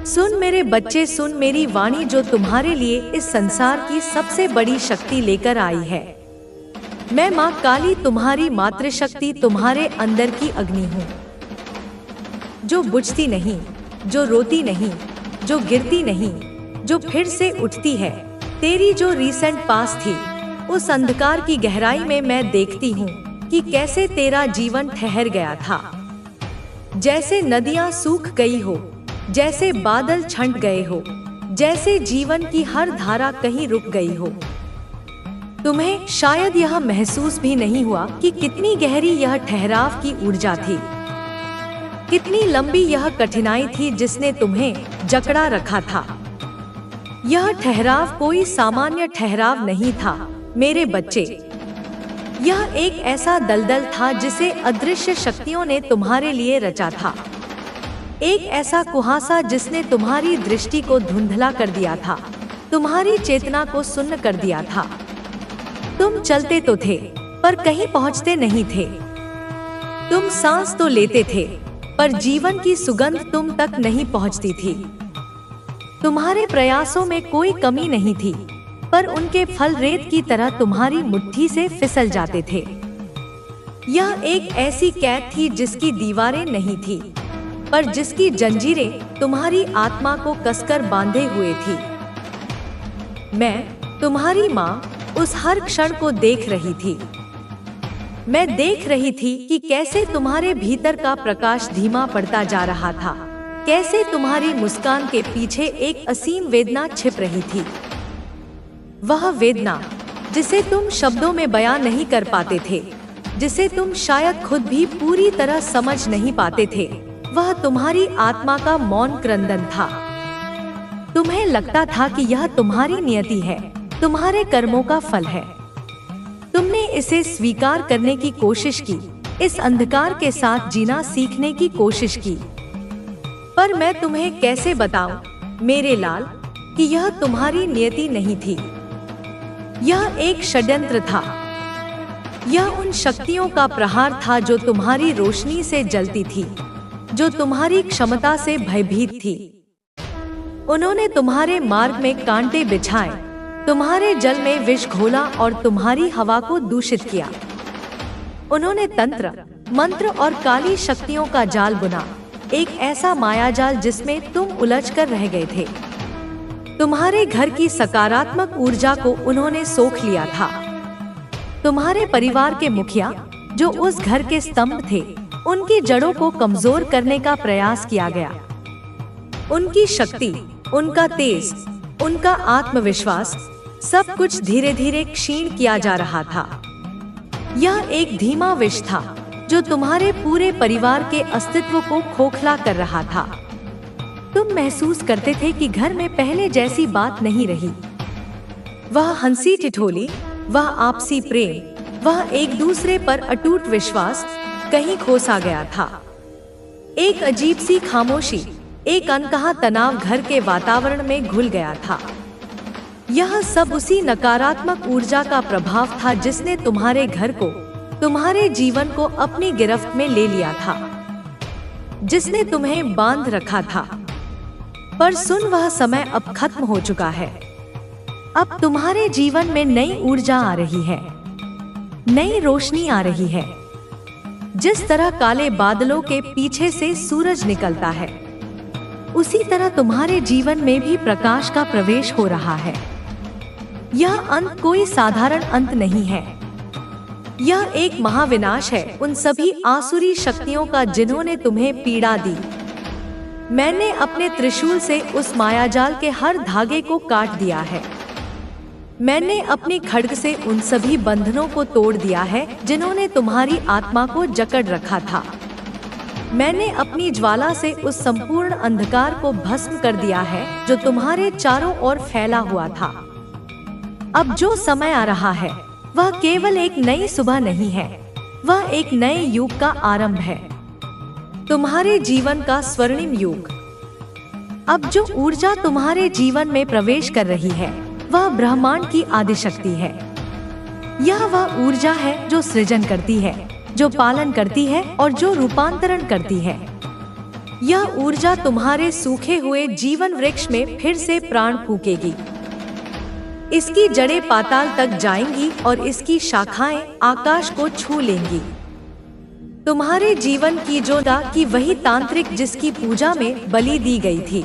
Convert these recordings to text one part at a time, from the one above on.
सुन मेरे बच्चे, सुन मेरी वाणी जो तुम्हारे लिए इस संसार की सबसे बड़ी शक्ति लेकर आई है। मैं माँ काली, तुम्हारी मातृशक्ति, तुम्हारे अंदर की अग्नि हूँ, जो बुझती नहीं, जो रोती नहीं, जो गिरती नहीं, जो फिर से उठती है। तेरी जो रीसेंट पास थी, उस अंधकार की गहराई में मैं देखती हूँ कि कैसे तेरा जीवन ठहर गया था। जैसे नदियाँ सूख गई हो, जैसे बादल छंट गए हो, जैसे जीवन की हर धारा कहीं रुक गई हो। तुम्हें शायद यह महसूस भी नहीं हुआ कि कितनी गहरी यह ठहराव की ऊर्जा थी, कितनी लंबी यह कठिनाई थी जिसने तुम्हें जकड़ा रखा था। यह ठहराव कोई सामान्य ठहराव नहीं था मेरे बच्चे। यह एक ऐसा दलदल था जिसे अदृश्य शक्तियों ने तुम्हारे लिए रचा था। एक ऐसा कुहासा जिसने तुम्हारी दृष्टि को धुंधला कर दिया था, तुम्हारी चेतना को सुन्न कर दिया था। तुम चलते तो थे पर कहीं पहुंचते नहीं थे। तुम सांस तो लेते थे पर जीवन की सुगंध तुम तक नहीं पहुंचती थी। तुम्हारे प्रयासों में कोई कमी नहीं थी, पर उनके फल रेत की तरह तुम्हारी मुट्ठी से फिसल जाते थे। यह एक ऐसी कैद थी जिसकी दीवारें नहीं थी, पर जिसकी जंजीरें तुम्हारी आत्मा को कसकर बांधे हुए थी। मैं, तुम्हारी माँ, उस हर क्षण को देख रही थी। मैं देख रही थी कि कैसे तुम्हारे भीतर का प्रकाश धीमा पड़ता जा रहा था, कैसे तुम्हारी मुस्कान के पीछे एक असीम वेदना छिप रही थी। वह वेदना जिसे तुम शब्दों में बयां नहीं कर पाते थे, जिसे तुम शायद खुद भी पूरी तरह समझ नहीं पाते थे, वह तुम्हारी आत्मा का मौन क्रंदन था। तुम्हें लगता था कि यह तुम्हारी नियति है, तुम्हारे कर्मों का फल है। तुमने इसे स्वीकार करने की कोशिश की, इस अंधकार के साथ जीना सीखने की कोशिश की। पर मैं तुम्हें कैसे बताऊं मेरे लाल कि यह तुम्हारी नियति नहीं थी। यह एक षड्यंत्र था। यह उन शक्तियों का प्रहार था जो तुम्हारी रोशनी से जलती थी, जो तुम्हारी क्षमता से भयभीत थी। उन्होंने तुम्हारे मार्ग में कांटे बिछाए, तुम्हारे जल में विष घोला और तुम्हारी हवा को दूषित किया। उन्होंने तंत्र, मंत्र और काली शक्तियों का जाल बुना, एक ऐसा मायाजाल जिसमें तुम उलझकर रह गए थे। तुम्हारे घर की सकारात्मक ऊर्जा को उन्होंने सोख लिया था। तुम्हारे परिवार के मुखिया, जो उस घर के स्तंभ थे, उनकी जड़ों को कमजोर करने का प्रयास किया गया। उनकी शक्ति, उनका तेज, उनका आत्मविश्वास, सब कुछ धीरे धीरे क्षीण किया जा रहा था। यह एक धीमा विष था जो तुम्हारे पूरे परिवार के अस्तित्व को खोखला कर रहा था। तुम महसूस करते थे कि घर में पहले जैसी बात नहीं रही। वह हंसी ठिठोली, वह आपसी प्रेम, वह एक दूसरे पर अटूट विश्वास कहीं खो सा गया था। एक अजीब सी खामोशी, एक अनकहा तनाव घर के वातावरण में घुल गया था। यह सब उसी नकारात्मक ऊर्जा का प्रभाव था जिसने तुम्हारे घर को, तुम्हारे जीवन को अपनी गिरफ्त में ले लिया था, जिसने तुम्हें बांध रखा था। पर सुन, वह समय अब खत्म हो चुका है। अब तुम्हारे जीवन में नई ऊर्जा आ रही है, नई रोशनी आ रही है। जिस तरह काले बादलों के पीछे से सूरज निकलता है, उसी तरह तुम्हारे जीवन में भी प्रकाश का प्रवेश हो रहा है। यह अंत कोई साधारण अंत नहीं है। यह एक महाविनाश है उन सभी आसुरी शक्तियों का जिन्होंने तुम्हें पीड़ा दी। मैंने अपने त्रिशूल से उस मायाजाल के हर धागे को काट दिया है। मैंने अपनी खड्ग से उन सभी बंधनों को तोड़ दिया है जिन्होंने तुम्हारी आत्मा को जकड़ रखा था। मैंने अपनी ज्वाला से उस संपूर्ण अंधकार को भस्म कर दिया है जो तुम्हारे चारों ओर फैला हुआ था। अब जो समय आ रहा है वह केवल एक नई सुबह नहीं है, वह एक नए युग का आरंभ है, तुम्हारे जीवन का स्वर्णिम युग। अब जो ऊर्जा तुम्हारे जीवन में प्रवेश कर रही है वह ब्रह्मांड की आदिशक्ति है। यह वह ऊर्जा है जो सृजन करती है, जो पालन करती है और जो रूपांतरण करती है। यह ऊर्जा तुम्हारे सूखे हुए जीवन वृक्ष में फिर से प्राण फूकेगी। इसकी जड़ें पाताल तक जाएंगी और इसकी शाखाएं आकाश को छू लेंगी। तुम्हारे जीवन की जोदा की वही तांत्रिक जिसकी पूजा में बलि दी गई थी,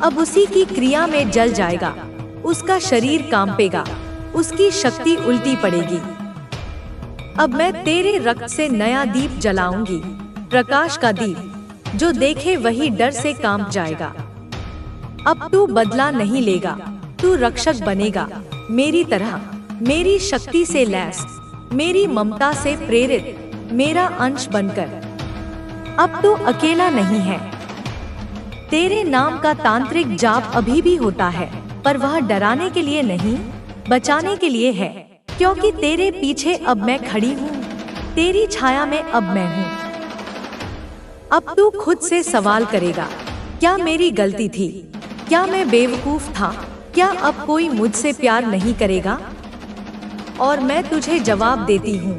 अब उसी की क्रिया में जल जाएगा। उसका शरीर कांपेगा, उसकी शक्ति उल्टी पड़ेगी। अब मैं तेरे रक्त से नया दीप जलाऊंगी, प्रकाश का दीप, जो देखे वही डर से कांप जाएगा। अब तू बदला नहीं लेगा, तू रक्षक बनेगा मेरी तरह, मेरी शक्ति से लैस, मेरी ममता से प्रेरित, मेरा अंश बनकर। अब तू अकेला नहीं है। तेरे नाम का तांत्रिक जाप अभी भी होता है, पर वह डराने के लिए नहीं, बचाने के लिए है। क्योंकि तेरे पीछे अब मैं खड़ी हूँ, तेरी छाया में अब मैं हूँ। अब तू खुद से सवाल करेगा, क्या मेरी गलती थी? क्या मैं बेवकूफ था? क्या अब कोई मुझसे प्यार नहीं करेगा? और मैं तुझे जवाब देती हूँ,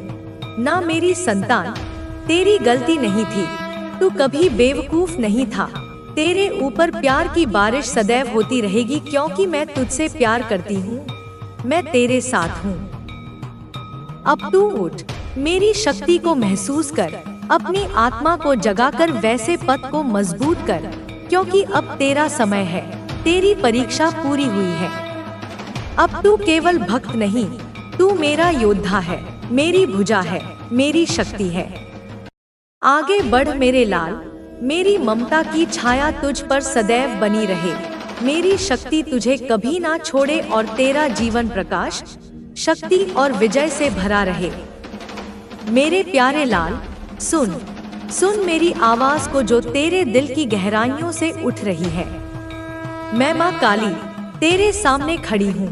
ना मेरी संतान, तेरी गलती नहीं थी। तू कभी बेवकूफ नहीं था। तेरे ऊपर प्यार की बारिश सदैव होती रहेगी, क्योंकि मैं तुझसे प्यार करती हूँ, मैं तेरे साथ हूँ। अब तू उठ, मेरी शक्ति को महसूस कर, अपनी आत्मा को जगाकर वैसे पथ को मजबूत कर, क्योंकि अब तेरा समय है, तेरी परीक्षा पूरी हुई है। अब तू केवल भक्त नहीं, तू मेरा योद्धा है, मेरी भुजा है, मेरी शक्ति है। आगे बढ़ मेरे लाल, मेरी ममता की छाया तुझ पर सदैव बनी रहे, मेरी शक्ति तुझे कभी ना छोड़े और तेरा जीवन प्रकाश, शक्ति और विजय से भरा रहे। मेरे प्यारे लाल, सुन, सुन मेरी आवाज को जो तेरे दिल की गहराइयों से उठ रही है। मैं माँ काली तेरे सामने खड़ी हूँ,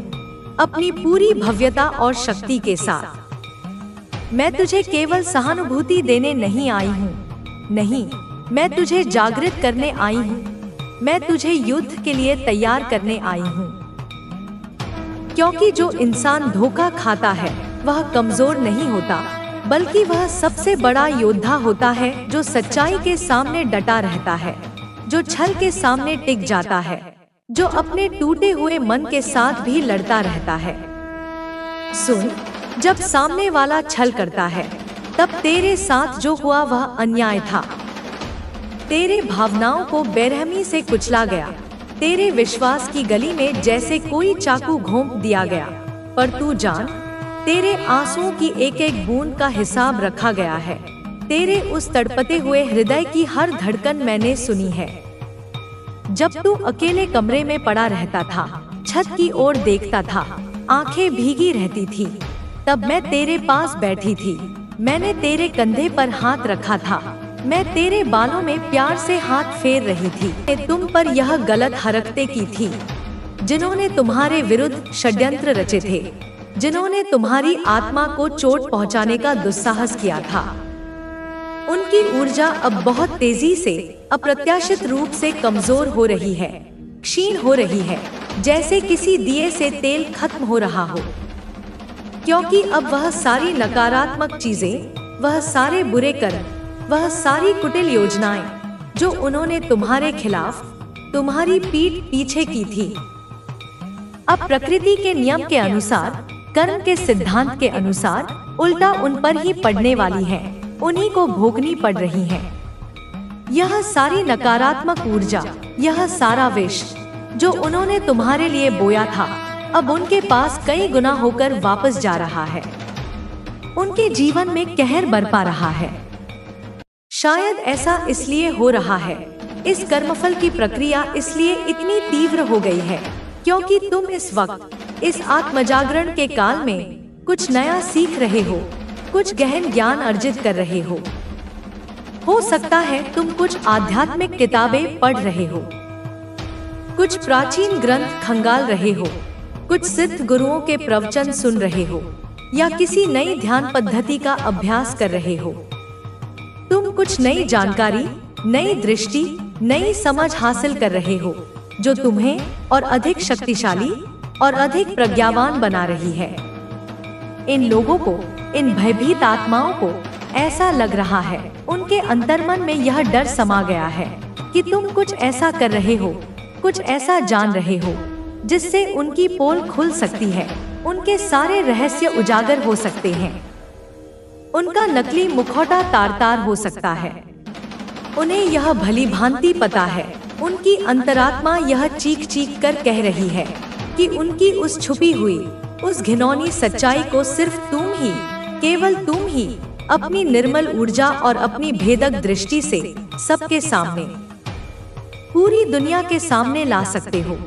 अपनी पूरी भव्यता और शक्ति के साथ। मैं तुझे केवल सहानुभूति देने नहीं आई हूँ, नहीं, मैं तुझे जागृत करने आई हूँ। मैं तुझे युद्ध के लिए तैयार करने आई हूँ। क्योंकि जो इंसान धोखा खाता है वह कमजोर नहीं होता, बल्कि वह सबसे बड़ा योद्धा होता है, जो सच्चाई के सामने डटा रहता है, जो छल के सामने टिक जाता है, जो अपने टूटे हुए मन के साथ भी लड़ता रहता है। सुन, जब सामने वाला छल करता है, तब तेरे साथ जो हुआ वह अन्याय था। तेरे भावनाओं को बेरहमी से कुचला गया, तेरे विश्वास की गली में जैसे कोई चाकू घोंप दिया गया। पर तू जान, तेरे आंसुओं की एक एक बूंद का हिसाब रखा गया है। तेरे उस तड़पते हुए हृदय की हर धड़कन मैंने सुनी है। जब तू अकेले कमरे में पड़ा रहता था, छत की ओर देखता था, आंखें भीगी रहती थी, तब मैं तेरे पास बैठी थी। मैंने तेरे कंधे पर हाथ रखा था, मैं तेरे बालों में प्यार से हाथ फेर रही थी। तुम पर यह गलत हरकतें की थी, जिन्होंने तुम्हारे विरुद्ध षड्यंत्र रचे थे, जिन्होंने तुम्हारी आत्मा को चोट पहुंचाने का दुस्साहस किया था। उनकी ऊर्जा अब बहुत तेजी से, अप्रत्याशित रूप से कमजोर हो रही है, क्षीण हो रही है, जैसे किसी दिए से तेल खत्म हो रहा हो। क्योंकि अब वह सारी नकारात्मक चीजें, वह सारे बुरे कर्म, वह सारी कुटिल योजनाएं जो उन्होंने तुम्हारे खिलाफ, तुम्हारी पीठ पीछे की थी, अब प्रकृति के नियम के अनुसार, कर्म के सिद्धांत के अनुसार उल्टा उन पर ही पड़ने वाली है, उन्हीं को भोगनी पड़ रही है। यह सारी नकारात्मक ऊर्जा, यह सारा विष जो उन्होंने तुम्हारे लिए बोया था, अब उनके पास कई गुना होकर वापस जा रहा है, उनके जीवन में कहर बरपा रहा है। शायद ऐसा इसलिए हो रहा है, इस कर्मफल की प्रक्रिया इसलिए इतनी तीव्र हो गई है, क्योंकि तुम इस वक्त, इस आत्मजागरण के काल में कुछ नया सीख रहे हो, कुछ गहन ज्ञान अर्जित कर रहे हो। हो सकता है तुम कुछ आध्यात्मिक किताबें पढ़ रहे हो, कुछ प्राचीन ग्रंथ खंगाल रहे हो, कुछ सिद्ध गुरुओं के प्रवचन सुन रहे हो, या किसी नई ध्यान पद्धति का अभ्यास कर रहे हो। तुम कुछ नई जानकारी, नई दृष्टि, नई समझ हासिल कर रहे हो, जो तुम्हें और अधिक शक्तिशाली और अधिक प्रज्ञावान बना रही है। इन लोगों को, इन भयभीत आत्माओं को ऐसा लग रहा है, उनके अंतर्मन में यह डर समा गया है कि तुम कुछ ऐसा कर रहे हो, कुछ ऐसा जान रहे हो जिससे उनकी पोल खुल सकती है, उनके सारे रहस्य उजागर हो सकते हैं, उनका नकली मुखौटा तार-तार हो सकता है। उन्हें यह भली भांति पता है, उनकी अंतरात्मा यह चीख-चीख कर कह रही है कि उनकी उस छुपी हुई, उस घिनौनी सच्चाई को सिर्फ तुम ही, केवल तुम ही अपनी निर्मल ऊर्जा और अपनी भेदक दृष्टि से सबके सामने, पूरी दुनिया के सामने ला सकते हो।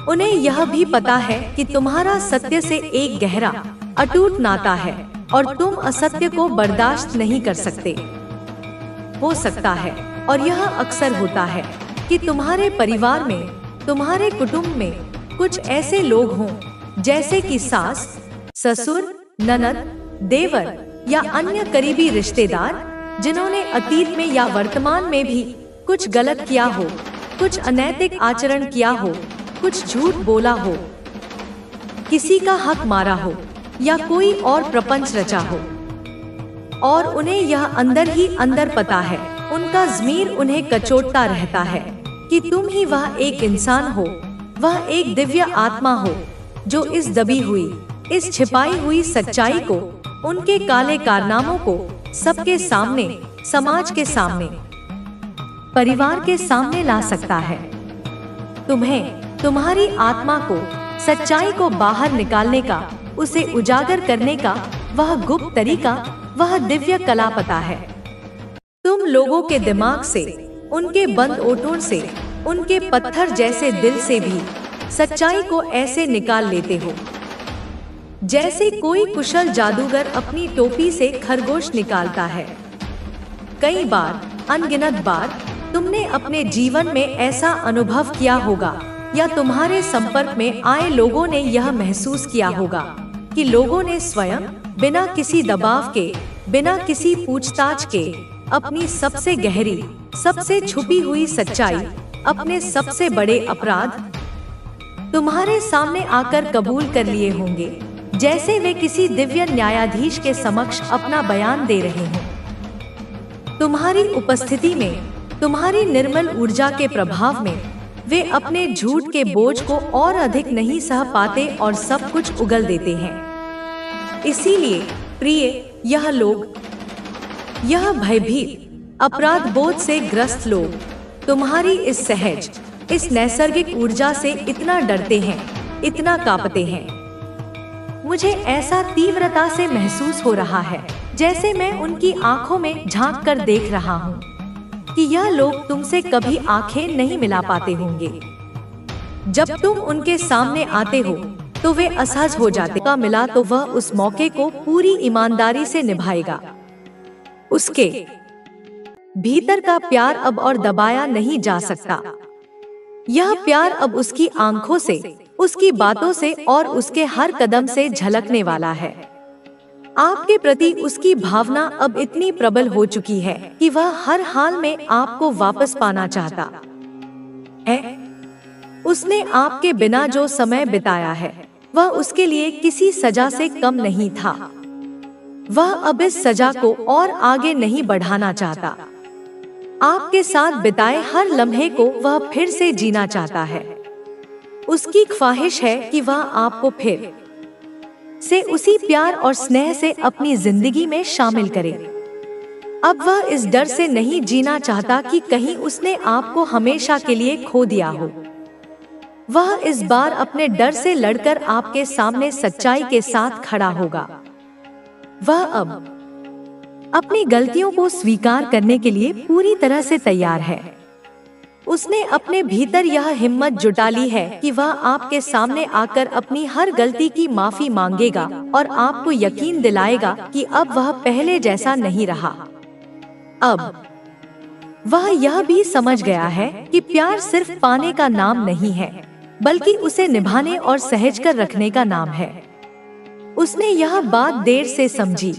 उन्हें यह भी पता है कि तुम्हारा सत्य से एक गहरा, अटूट नाता है और तुम असत्य को बर्दाश्त नहीं कर सकते। हो सकता है, और यह अक्सर होता है, कि तुम्हारे परिवार में, तुम्हारे कुटुंब में कुछ ऐसे लोग हों, जैसे कि सास, ससुर, ननद, देवर या अन्य करीबी रिश्तेदार, जिन्होंने अतीत में या वर्तमान में भी कुछ गलत किया हो, कुछ अनैतिक आचरण किया हो, कुछ झूठ बोला हो, किसी का हक मारा हो या कोई और प्रपंच रचा हो, और उन्हें यह अंदर ही अंदर पता है, उनका ज़मीर उन्हें कचोटता रहता है कि तुम ही वह एक इंसान हो, वह एक दिव्य आत्मा हो, जो इस दबी हुई, इस छिपाई हुई सच्चाई को, उनके काले कारनामों को सबके सामने, समाज के सामने, परिवार के सामने ला सकता है। तुम्हें, तुम्हारी आत्मा को, सच्चाई को बाहर निकालने का, उसे उजागर करने का वह गुप्त तरीका, वह दिव्य कला पता है। तुम लोगों के दिमाग से, उनके बंद ओठों से, उनके पत्थर जैसे दिल से भी सच्चाई को ऐसे निकाल लेते हो, जैसे कोई कुशल जादूगर अपनी टोपी से खरगोश निकालता है। कई बार, अनगिनत बार तुमने अपने जीवन में ऐसा अनुभव किया होगा, या तुम्हारे संपर्क में आए लोगों ने यह महसूस किया होगा कि लोगों ने स्वयं, बिना किसी दबाव के, बिना किसी पूछताछ के, अपनी सबसे गहरी, सबसे छुपी हुई सच्चाई, अपने सबसे बड़े अपराध तुम्हारे सामने आकर कबूल कर लिए होंगे, जैसे वे किसी दिव्य न्यायाधीश के समक्ष अपना बयान दे रहे हों। तुम्हारी उपस्थिति में, तुम्हारी निर्मल ऊर्जा के प्रभाव में वे अपने झूठ के बोझ को और अधिक नहीं सह पाते और सब कुछ उगल देते हैं। इसीलिए प्रिय, यह लोग, यह भयभीत, अपराध बोध से ग्रस्त लोग तुम्हारी इस सहज, इस नैसर्गिक ऊर्जा से इतना डरते हैं, इतना कांपते हैं। मुझे ऐसा तीव्रता से महसूस हो रहा है, जैसे मैं उनकी आंखों में झांक कर देख रहा हूँ कि यह लोग तुमसे कभी आंखें नहीं मिला पाते होंगे। जब तुम उनके सामने आते हो तो वे असहज हो जाते। का मिला तो वह उस मौके को पूरी ईमानदारी से निभाएगा। उसके भीतर का प्यार अब और दबाया नहीं जा सकता। यह प्यार अब उसकी आंखों से, उसकी बातों से और उसके हर कदम से झलकने वाला है। आपके प्रति उसकी भावना अब इतनी प्रबल हो चुकी है कि वह हर हाल में आपको वापस पाना चाहता है। उसने आपके बिना जो समय बिताया है, वह उसके लिए किसी सजा से कम नहीं था। वह अब इस सजा को और आगे नहीं बढ़ाना चाहता। आपके साथ बिताए हर लम्हे को वह फिर से जीना चाहता है। उसकी ख्वाहिश है कि वह आपको फिर से उसी प्यार और स्नेह से अपनी जिंदगी में शामिल करे। अब वह इस डर से नहीं जीना चाहता कि कहीं उसने आपको हमेशा के लिए खो दिया हो। वह इस बार अपने डर से लड़कर आपके सामने सच्चाई के साथ खड़ा होगा। वह अब अपनी गलतियों को स्वीकार करने के लिए पूरी तरह से तैयार है। उसने अपने भीतर यह हिम्मत जुटा ली है कि वह आपके सामने आकर अपनी हर गलती की माफी मांगेगा और आपको यकीन दिलाएगा कि अब वह पहले जैसा नहीं रहा। अब वह यह भी समझ गया है कि प्यार सिर्फ पाने का नाम नहीं है, बल्कि उसे निभाने और सहज कर रखने का नाम है। उसने यह बात देर से समझी,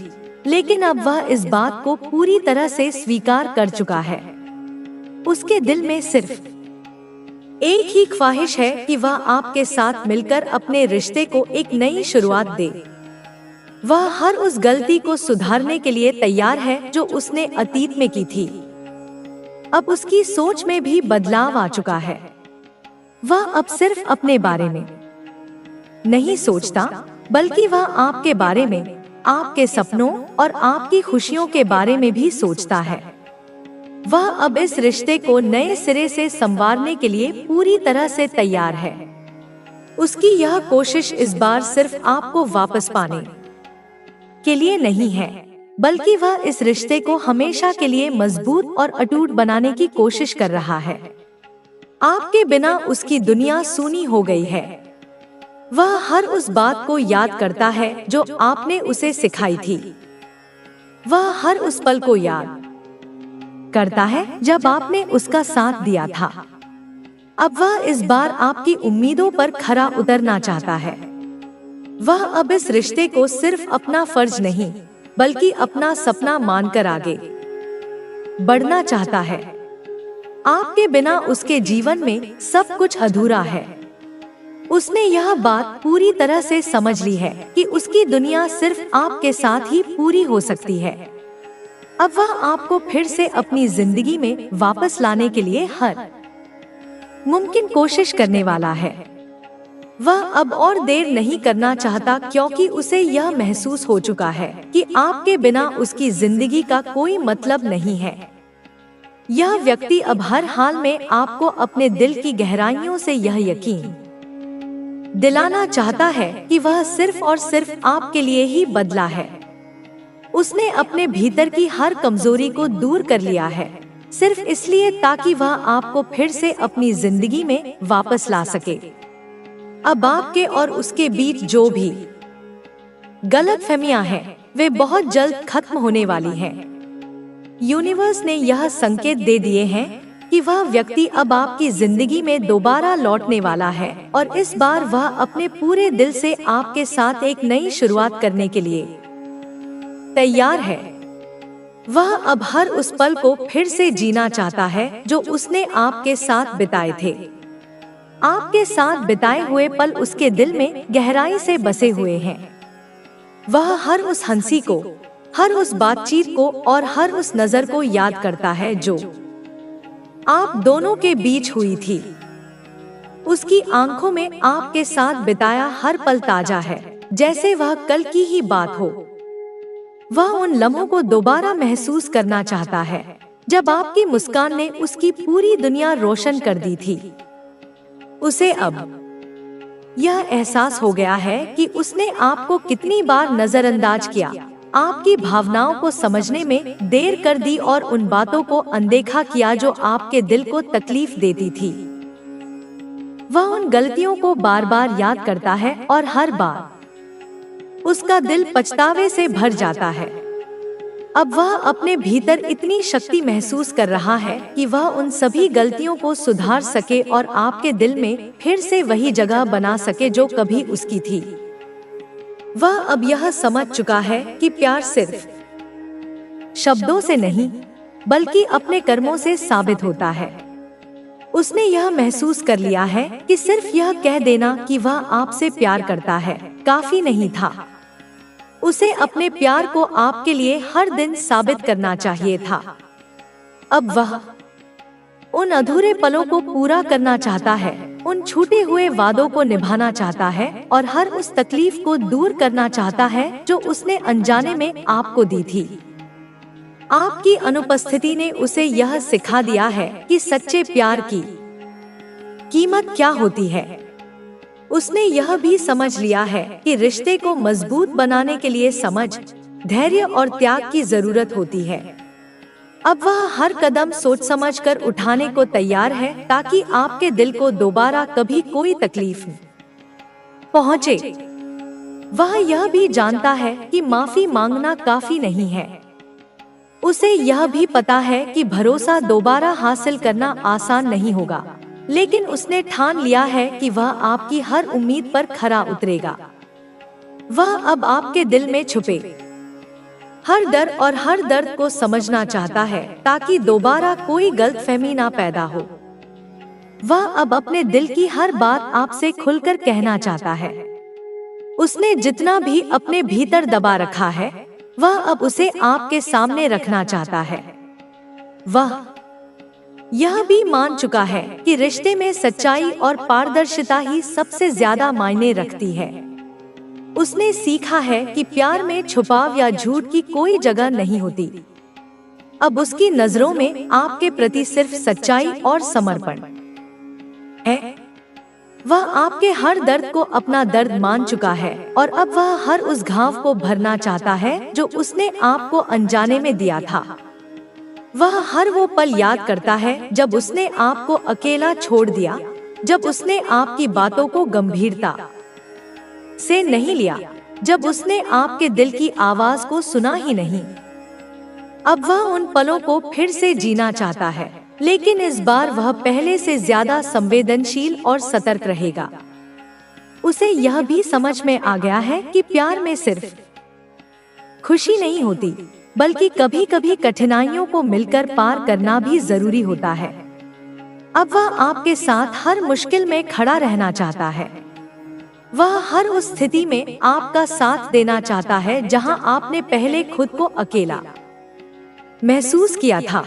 लेकिन अब वह इस बात को पूरी तरह से स्वीकार कर चुका है। उसके दिल में सिर्फ एक ही ख्वाहिश है कि वह आपके साथ मिलकर अपने रिश्ते को एक नई शुरुआत दे। वह हर उस गलती को सुधारने के लिए तैयार है जो उसने अतीत में की थी। अब उसकी सोच में भी बदलाव आ चुका है। वह अब सिर्फ अपने बारे में नहीं सोचता, बल्कि वह आपके बारे में, आपके सपनों और आपकी खुशियों के बारे में भी सोचता है। वह अब इस रिश्ते को नए सिरे से संवारने के लिए पूरी तरह से तैयार है। उसकी यह कोशिश इस बार सिर्फ आपको वापस पाने के लिए नहीं है, बल्कि वह इस रिश्ते को हमेशा के लिए मजबूत और अटूट बनाने की कोशिश कर रहा है। आपके बिना उसकी दुनिया सूनी हो गई है। वह हर उस बात को याद करता है जो आपने उसे सिखाई थी। वह हर उस पल को याद करता है जब आपने उसका साथ दिया था। अब वह इस बार आपकी उम्मीदों पर खरा उतरना चाहता है। वह अब इस रिश्ते को सिर्फ अपना फर्ज नहीं, बल्कि अपना सपना मानकर आगे बढ़ना चाहता है। आपके बिना उसके जीवन में सब कुछ अधूरा है। उसने यह बात पूरी तरह से समझ ली है कि उसकी दुनिया सिर्फ आपके साथ ही पूरी हो सकती है। अब वह आपको फिर से अपनी जिंदगी में वापस लाने के लिए हर मुमकिन कोशिश करने वाला है। वह अब और देर नहीं करना चाहता, क्योंकि उसे यह महसूस हो चुका है कि आपके बिना उसकी जिंदगी का कोई मतलब नहीं है। यह व्यक्ति अब हर हाल में आपको अपने दिल की गहराइयों से यह यकीन दिलाना चाहता है कि वह सिर्फ और सिर्फ आपके लिए ही बदला है। उसने अपने भीतर की हर कमजोरी को दूर कर लिया है, सिर्फ इसलिए ताकि वह आपको फिर से अपनी जिंदगी में वापस ला सके। अब आपके और उसके बीच जो भी गलतफहमियां हैं, वे बहुत जल्द खत्म होने वाली हैं। यूनिवर्स ने यह संकेत दे दिए हैं कि वह व्यक्ति अब आपकी जिंदगी में दोबारा लौटने वाला है, और इस बार वह अपने पूरे दिल से आपके साथ एक नई शुरुआत करने के लिए तैयार है। वह अब हर उस पल को फिर से जीना चाहता है जो उसने आपके साथ बिताए थे। आपके साथ बिताए हुए पल उसके दिल में गहराई से बसे हुए हैं। वह हर उस हंसी को, हर उस बातचीत को और हर उस नजर को याद करता है जो आप दोनों के बीच हुई थी। उसकी आंखों में आपके साथ बिताया हर पल ताजा है, जैसे वह कल की ही बात हो। वह उन लम्हों को दोबारा महसूस करना चाहता है जब आपकी मुस्कान ने उसकी पूरी दुनिया रोशन कर दी थी। उसे अब यह एहसास हो गया है कि उसने आपको कितनी बार नजरअंदाज किया, आपकी भावनाओं को समझने में देर कर दी और उन बातों को अनदेखा किया जो आपके दिल को तकलीफ देती थी। वह उन गलतियों को बार बार याद करता है और हर बार उसका दिल पछतावे से भर जाता है। अब वह अपने भीतर इतनी शक्ति महसूस कर रहा है कि वह उन सभी गलतियों को सुधार सके और आपके दिल में फिर से वही जगह बना सके जो कभी उसकी थी। वह अब यह समझ चुका है कि प्यार सिर्फ शब्दों से नहीं, बल्कि अपने कर्मों से साबित होता है। उसने यह महसूस कर लिया है कि सिर्फ यह कह देना कि वह आपसे प्यार करता है काफी नहीं था। उसे अपने प्यार को आपके लिए हर दिन साबित करना चाहिए था। अब वह उन अधूरे पलों को पूरा करना चाहता है, उन छूटे हुए वादों को निभाना चाहता है और हर उस तकलीफ को दूर करना चाहता है जो उसने अनजाने में आपको दी थी। आपकी अनुपस्थिति ने उसे यह सिखा दिया है कि सच्चे प्यार की कीमत क्या होती है। उसने यह भी समझ लिया है कि रिश्ते को मजबूत बनाने के लिए समझ, धैर्य और त्याग की जरूरत होती है। अब वह हर कदम सोच समझकर उठाने को तैयार है ताकि आपके दिल को दोबारा कभी कोई तकलीफ न पहुंचे। वह यह भी जानता है कि माफी मांगना काफी नहीं है। उसे यह भी पता है कि भरोसा दोबारा हासिल करना आसान नहीं होगा, लेकिन उसने ठान लिया है कि वह आपकी हर उम्मीद पर खरा उतरेगा। वह अब आपके दिल में छुपे हर डर और हर दर्द को समझना चाहता है ताकि दोबारा कोई गलतफहमी ना पैदा हो। वह अब अपने दिल की हर बात आपसे खुलकर कहना चाहता है। उसने जितना भी अपने भीतर दबा रखा है, वह अब उसे आपके सामने रखना चाहता है। वह यह भी मान चुका है कि रिश्ते में सच्चाई और पारदर्शिता ही सबसे ज्यादा मायने रखती है। उसने सीखा है कि प्यार में छुपाव या झूठ की कोई जगह नहीं होती। अब उसकी नजरों में आपके प्रति सिर्फ सच्चाई और समर्पण है। वह आपके हर दर्द को अपना दर्द मान चुका है और अब वह हर उस घाव को भरना चाहता है जो उसने आपको अनजाने में दिया था। वह हर वो पल याद करता है जब उसने आपको अकेला छोड़ दिया, जब उसने आपकी बातों को गंभीरता से नहीं लिया, जब उसने आपके दिल की आवाज को सुना ही नहीं। अब वह उन पलों को फिर से जीना चाहता है, लेकिन इस बार वह पहले से ज्यादा संवेदनशील और सतर्क रहेगा। उसे यह भी समझ में आ गया है कि प्यार में सिर्फ खुशी नहीं होती, बल्कि कभी कभी कठिनाइयों को मिलकर पार करना भी जरूरी होता है। अब वह आपके साथ हर मुश्किल में खड़ा रहना चाहता है। वह हर उस स्थिति में आपका साथ देना चाहता है जहां आपने पहले खुद को अकेला महसूस किया था।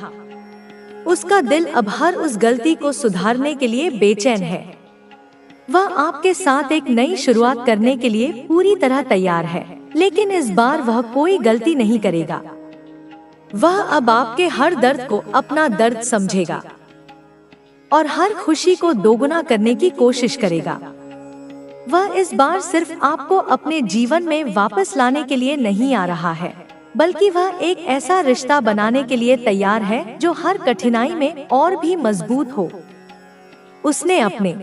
उसका दिल अब हर उस गलती को सुधारने के लिए बेचैन है। वह आपके साथ एक नई शुरुआत करने के लिए पूरी तरह तैयार है, लेकिन इस बार वह कोई गलती नहीं करेगा। वह अब आपके हर दर्द को अपना दर्द समझेगा और हर खुशी को दोगुना करने की कोशिश करेगा। वह इस बार सिर्फ आपको अपने जीवन में वापस लाने के लिए नहीं आ रहा है, बल्कि वह एक ऐसा रिश्ता बनाने के लिए तैयार है जो हर कठिनाई में और भी मजबूत हो। उसने अपने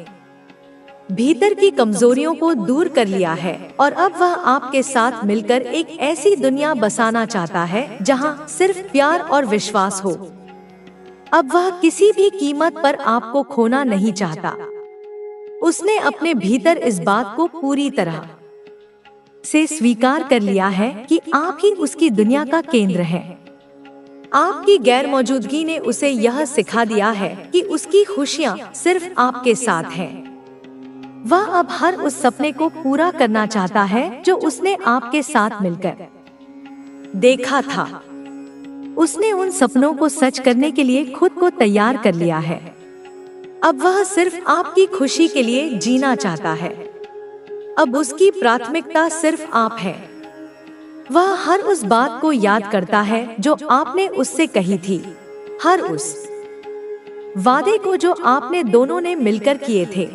भीतर की कमजोरियों को दूर कर लिया है और अब वह आपके साथ मिलकर एक ऐसी दुनिया बसाना चाहता है जहां सिर्फ प्यार और विश्वास हो। अब वह किसी भी कीमत पर आपको खोना नहीं चाहता। उसने अपने भीतर इस बात को पूरी तरह से स्वीकार कर लिया है कि आप ही उसकी दुनिया का केंद्र हैं। आपकी गैर मौजूदगी ने उसे यह सिखा दिया है कि उसकी खुशियां सिर्फ आपके साथ हैं। वह अब हर उस सपने को पूरा करना चाहता है जो उसने आपके साथ मिलकर देखा था। उसने उन सपनों को सच करने के लिए खुद को तैयार कर लिया है। अब वह सिर्फ आपकी खुशी के लिए जीना चाहता है। अब उसकी प्राथमिकता सिर्फ आप है। वह हर उस बात को याद करता है जो आपने उससे कही थी, हर उस वादे को जो आपने दोनों ने मिलकर किए थे।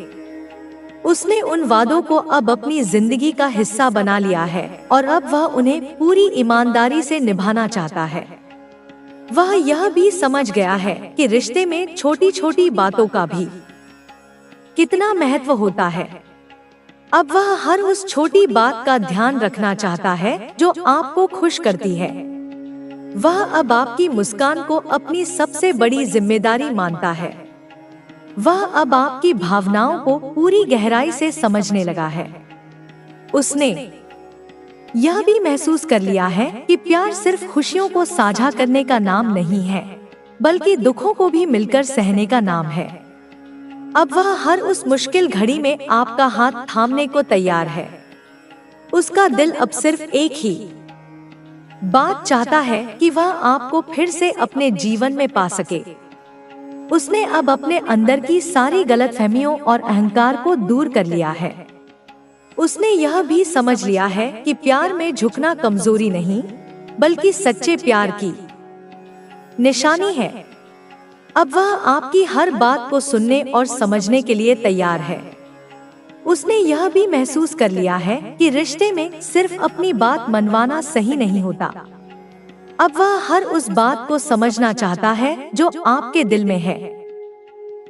उसने उन वादों को अब अपनी जिंदगी का हिस्सा बना लिया है और अब वह उन्हें पूरी ईमानदारी से निभाना चाहता है। वह यह भी समझ गया है कि रिश्ते में छोटी छोटी बातों का भी कितना महत्व होता है। अब वह हर उस छोटी बात का ध्यान रखना चाहता है जो आपको खुश करती है। वह अब आपकी मुस्कान को अपनी सबसे बड़ी जिम्मेदारी मानता है। वह अब आपकी भावनाओं को पूरी गहराई से समझने लगा है। उसने यह भी महसूस कर लिया है कि प्यार सिर्फ खुशियों को साझा करने का नाम नहीं है, बल्कि दुखों को भी मिलकर सहने का नाम है। अब वह हर उस मुश्किल घड़ी में आपका हाथ थामने को तैयार है। उसका दिल अब सिर्फ एक ही बात चाहता है कि वह आपको फिर से अपने जीवन में पा सके। उसने अब अपने अंदर की सारी गलतफहमियों और अहंकार को दूर कर लिया है। उसने यह भी समझ लिया है कि प्यार में झुकना कमजोरी नहीं, बल्कि सच्चे प्यार की निशानी है। अब वह आपकी हर बात को सुनने और समझने के लिए तैयार है। उसने यह भी महसूस कर लिया है कि रिश्ते में सिर्फ अपनी बात मनवाना सही नहीं होता। अब वह हर उस बात को समझना चाहता है जो आपके दिल में है।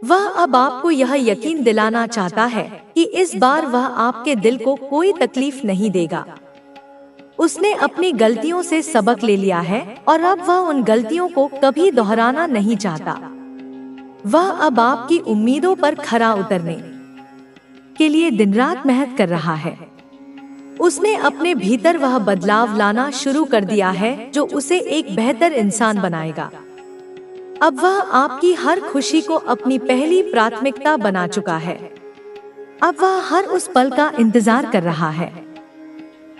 वह अब आपको यह यकीन दिलाना चाहता है कि इस बार वह आपके दिल को कोई तकलीफ नहीं देगा। उसने अपनी गलतियों से सबक ले लिया है और अब वह उन गलतियों को कभी दोहराना नहीं चाहता। वह अब आपकी उम्मीदों पर खरा उतरने के लिए दिन रात मेहनत कर रहा है। उसने अपने भीतर वह बदलाव लाना शुरू कर दिया है जो उसे एक बेहतर इंसान बनाएगा। अब वह आपकी हर खुशी को अपनी पहली प्राथमिकता बना चुका है। अब वह हर उस पल का इंतजार कर रहा है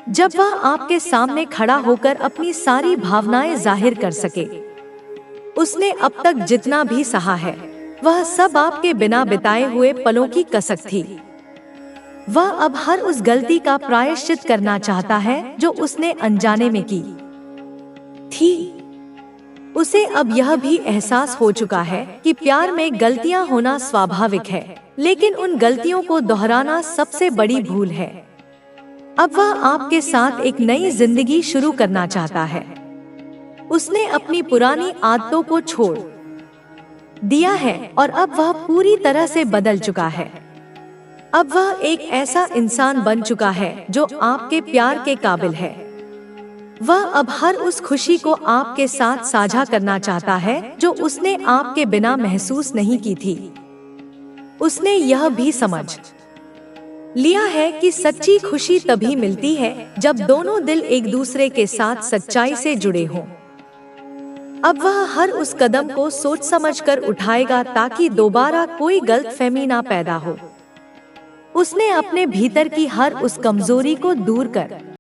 जब वह आपके सामने खड़ा होकर अपनी सारी भावनाएं जाहिर कर सके। उसने अब तक जितना भी सहा है वह सब आपके बिना बिताए हुए पलों की कसक थी। वह अब हर उस गलती का प्रायश्चित करना चाहता है जो उसने अनजाने में की थी। उसे अब यह भी एहसास हो चुका है कि प्यार में गलतियां होना स्वाभाविक है, लेकिन उन गलतियों को दोहराना सबसे बड़ी भूल है। अब वह आपके साथ एक नई जिंदगी शुरू करना चाहता है। उसने अपनी पुरानी आदतों को छोड़ दिया है और अब वह पूरी तरह से बदल चुका है। अब वह एक ऐसा इंसान बन चुका है जो आपके प्यार के काबिल है। वह अब हर उस खुशी को आपके साथ साझा करना चाहता है जो उसने आपके बिना महसूस नहीं की थी। उसने यह भी समझ लिया है कि सच्ची खुशी तभी मिलती है जब दोनों दिल एक दूसरे के साथ सच्चाई से जुड़े हों। अब वह हर उस कदम को सोच समझकर उठाएगा ताकि दोबारा कोई गलतफहमी ना पैदा हो। उसने अपने भीतर की हर उस कमजोरी को दूर कर